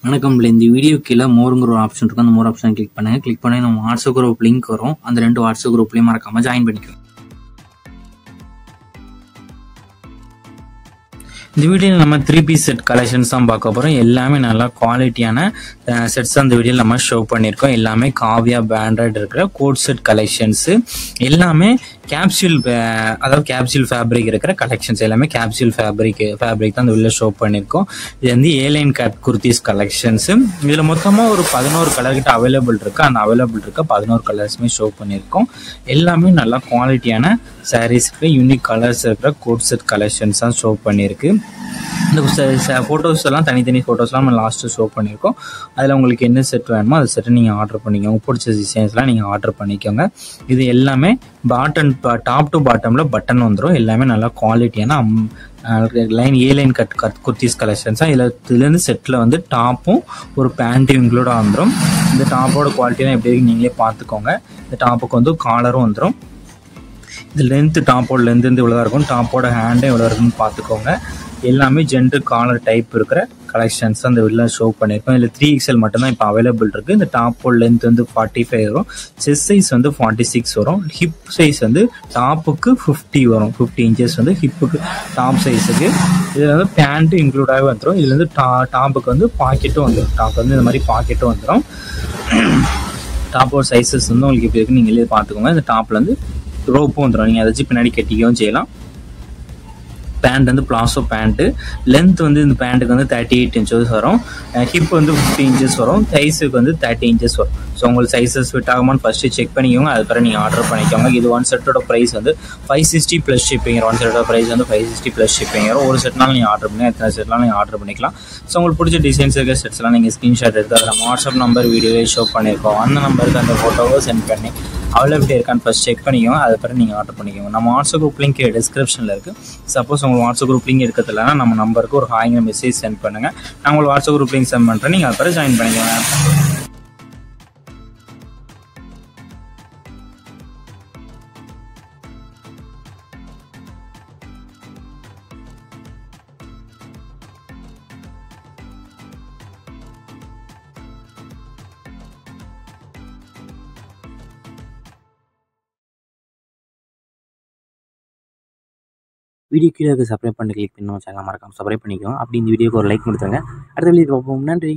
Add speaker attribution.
Speaker 1: வணக்கம். இந்த வீடியோ கீழே மோருங்கிற ஒரு ஆப்ஷன் இருக்கும். அந்த மோர் ஆப்ஷன் கிளிக் பண்ணுங்க. கிளிக் பண்ணி நம்ம வாட்ஸ்அப் குரூப் லிங்க் வரும். அந்த 2 வாட்ஸ்அப் குரூப்லையும் மறக்காம ஜாயின் பண்ணிக்கோங்க. இந்த வீடியோவில் நம்ம 3 பீஸ் செட் கலெக்ஷன்ஸ் தான் பார்க்க போகிறோம். எல்லாமே நல்லா குவாலிட்டியான செட்ஸ் அந்த வீடியோவில் நம்ம ஷோ பண்ணியிருக்கோம். எல்லாமே காவியா பிராண்டட் இருக்கிற கோட் செட் கலெக்ஷன்ஸு. எல்லாமே கேப்சூல், அதாவது கேப்சூல் ஃபேப்ரிக் இருக்கிற கலெக்ஷன்ஸ். எல்லாமே கேப்சூல் ஃபேப்ரிக் தான் அந்த வீடியோவில் ஷோ பண்ணியிருக்கோம். இது வந்து ஏலைன் கட் குர்த்திஸ் கலெக்ஷன்ஸு. இதில் மொத்தமாக ஒரு 11 கலர் கிட்ட அவைலபிள் இருக்குது. அந்த அவைலபிள் இருக்க 11 கலர்ஸுமே ஷோ பண்ணியிருக்கோம். எல்லாமே நல்லா குவாலிட்டியான சாரீஸ்க்கு யூனிக் கலர்ஸ் இருக்கிற கோட் செட் கலெக்ஷன்ஸ் தான் ஷோ பண்ணியிருக்கு. இந்த ஃபோட்டோஸ் எல்லாம் தனித்தனி ஃபோட்டோஸ்லாம் நம்ம லாஸ்ட்டு ஷோ பண்ணியிருக்கோம். அதில் உங்களுக்கு என்ன செட் வேணுமோ அந்த செட்டை நீங்கள் ஆர்டர் பண்ணிக்கோங்க. பிடிச்ச டிசைன்ஸ்லாம் நீங்கள் ஆர்டர் பண்ணிக்கோங்க. இது எல்லாமே டாப் டு பாட்டமில் பட்டன் வந்துடும். எல்லாமே நல்லா குவாலிட்டியான ஏலைன் கட் குர்த்திஸ் கலெக்ஷன்ஸ் தான். இதுலேருந்து செட்டில் வந்து டாப்பும் ஒரு பேண்ட்டும் இன்க்ளூடாக வந்துடும். இந்த டாப்போட குவாலிட்டிலாம் எப்படி இருக்குன்னு நீங்களே பார்த்துக்கோங்க. இந்த டாப்புக்கு வந்து காலரும் வந்துடும். இது டாப்போட லென்த் வந்து இவ்வளோ தான் இருக்கும். டாப்போட ஹேண்டும் எவ்வளோ இருக்குன்னு பார்த்துக்கோங்க. எல்லாமே ஜென்டர் காலர் டைப் இருக்கிற கலெக்ஷன்ஸ் அந்த வெளில ஷோ பண்ணியிருக்கோம். இதில் 3XL மட்டும்தான் இப்போ அவைலபிள் இருக்குது. இந்த டாப்போட லென்த் வந்து 45 வரும். செஸ்ட் சைஸ் வந்து 46 வரும். ஹிப் சைஸ் வந்து டாப்புக்கு 50 வரும். 50 இன்ச்சஸ் வந்து ஹிப்புக்கு டாப் சைஸுக்கு. இதில் வந்து பேண்ட்டு இன்க்ளூடாகவே வந்துடும். இதில் வந்து டாப்புக்கு வந்து பாக்கெட்டும் வந்துடும். டாப் வந்து இந்த மாதிரி பாக்கெட்டும் வந்துடும். டாப்போட சைஸஸ் வந்து உங்களுக்கு எப்படி இருக்குன்னு நீங்களே பார்த்துக்கோங்க. இந்த டாப்பில் வந்து ரோப்பும் வந்துடும். நீங்கள் அதை பின்னாடி கட்டிக்கவும் செய்யலாம். பேண்ட் வந்து பிளாசோ பேண்ட்டு. லென்த் வந்து இந்த பேண்ட்டுக்கு வந்து 38 இன்ச்சஸ் வரும். ஹிப் வந்து 50 இன்ச்சஸ் வரும். சைஸுக்கு வந்து 30 இன்ச்சஸ் வரும். ஸோ உங்களுக்கு சைஸஸ் ஃபிட் ஆகுமான்னு ஃபஸ்ட்டு செக் பண்ணிக்கோங்க. அதுக்கப்புறம் நீங்கள் ஆர்டர் பண்ணிக்கோங்க. இது 1 செட்டோட ப்ரைஸ் வந்து 560 ப்ளஸ் ஷிப்பிங். 1 செட்டோட ப்ரைஸ் வந்து 560 ப்ளஸ் ஷிப்பிங் வரும். ஒரு செட்னாலும் நீங்கள் ஆர்டர் பண்ணி எத்தனை செட்லாம் நீங்கள் ஆர்டர் பண்ணிக்கலாம். ஸோ உங்களுக்கு பிடிச்ச டிசைன்ஸ் இருக்கிற செட்ஸ்லாம் நீங்கள் ஸ்க்ரீன்ஷாட் எடுத்து அதை நம்ம வாட்ஸ்அப் நம்பர் வீடியோவே ஷோ பண்ணியிருக்கோம். அந்த நம்பருக்கு அந்த ஃபோட்டோவை சென்ட் பண்ணி அவைலபிலிட்டி இருக்கான்னு ஃபஸ்ட் செக் பண்ணிக்கோங்க. அதுக்கப்புறம் நீங்கள் ஆர்டர் பண்ணிக்கோங்க. நம்ம வாட்ஸ்அப் குரூப் லிங்க் டிஸ்கிரிப்ஷனில் இருக்குது. சப்போஸ் உங்களுக்கு வாட்ஸ்அப் குரூப் லிங்க் எடுக்கிறதுலனா நம்ம நம்பருக்கு ஒரு ஹாய்ங்க மெசேஜ் சென்ட் பண்ணுங்கள். நான் உங்களுக்கு வாட்ஸ்அப் குரூப் லிங்க் சென்ட் பண்ணுறேன். நீங்கள் அதுக்கப்புறம் ஜாயின் பண்ணிக்கோங்க. வீடியோ கீழே சப்ஸ்கிரைப் பண்ணி கிளிக் பண்ணி சேனல் மறக்காம சப்ஸ்கிரைப் பண்ணிக்கோங்க. அப்படி இந்த வீடியோக்கு ஒரு லைக் கொடுத்துருங்க. அடுத்த வீடியோ பார்ப்போம். நன்றி.